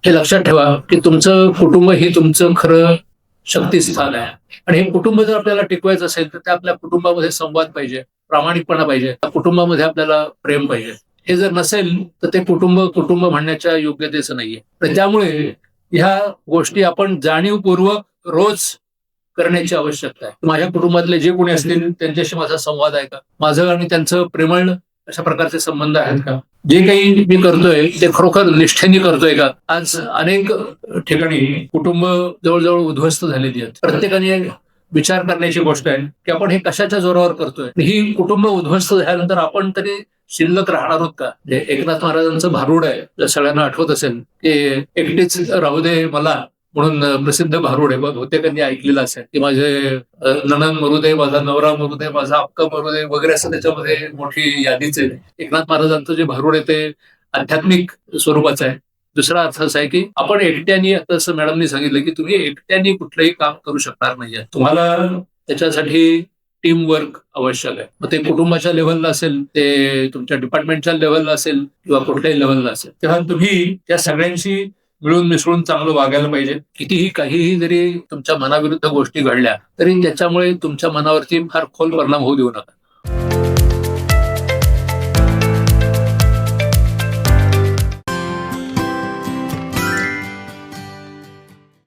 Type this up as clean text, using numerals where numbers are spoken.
हे लक्षात ठेवा की तुमचं कुटुंब हे तुमचं खरं शक्तिस्थान आहे. आणि हे कुटुंब जर आपल्याला टिकवायचं असेल तर त्या आपल्या कुटुंबामध्ये संवाद पाहिजे, प्रामाणिकपणा पाहिजे, त्या कुटुंबामध्ये आपल्याला प्रेम पाहिजे. हे जर नसेल तर ते कुटुंब कुटुंब म्हणण्याच्या योग्यतेचं नाहीये. तर त्यामुळे ह्या गोष्टी आपण जाणीवपूर्वक रोज करण्याची आवश्यकता आहे. माझ्या कुटुंबातले जे कोणी असतील त्यांच्याशी माझा संवाद आहे का, माझं आणि त्यांचं प्रेमळ अशा प्रकारचे संबंध आहेत का, जे काही मी करतोय ते खरोखर निष्ठेने करतोय का. आज अनेक ठिकाणी कुटुंब जवळजवळ उद्ध्वस्त झालेली आहेत. प्रत्येकाने विचार करण्याची गोष्ट आहे की आपण हे कशाच्या जोरावर करतोय. ही कुटुंब उद्ध्वस्त झाल्यानंतर आपण तरी शिल्लक राहणार आहोत का. जे एकनाथ महाराजांचं भारुड आहे, जर सगळ्यांना आठवत असेल की एकटीच राहू दे मला म्हणून प्रसिद्ध भारुड आहे. बहुतेकांनी ऐकलेलं असेल की माझे नणंद मरू दे, माझा नवरा मरू दे, माझा अक्का मरू दे वगैरे, असं त्याच्यामध्ये मोठी यादीच आहे. एकनाथ महाराजांचं जे भारुड आहे ते आध्यात्मिक स्वरूपाचं आहे. दुसरा अर्थ असा आहे की आपण एकट्याने, आता असं मॅडमनी सांगितलं की तुम्ही एकट्याने कुठलंही काम करू शकणार नाहीये. तुम्हाला त्याच्यासाठी टीम वर्क आवश्यक आहे. मग ते कुटुंबाच्या लेव्हलला असेल, ते तुमच्या डिपार्टमेंटच्या लेव्हलला असेल किंवा कुठल्याही लेव्हलला असेल, तेव्हा तुम्ही त्या सगळ्यांशी मिळून मिसळून चांगलं वागायला पाहिजे. कितीही काहीही जरी तुमच्या मनाविरुद्ध गोष्टी घडल्या तरी त्याच्यामुळे तुमच्या मनावरती फार खोल परिणाम होऊ देऊ नका.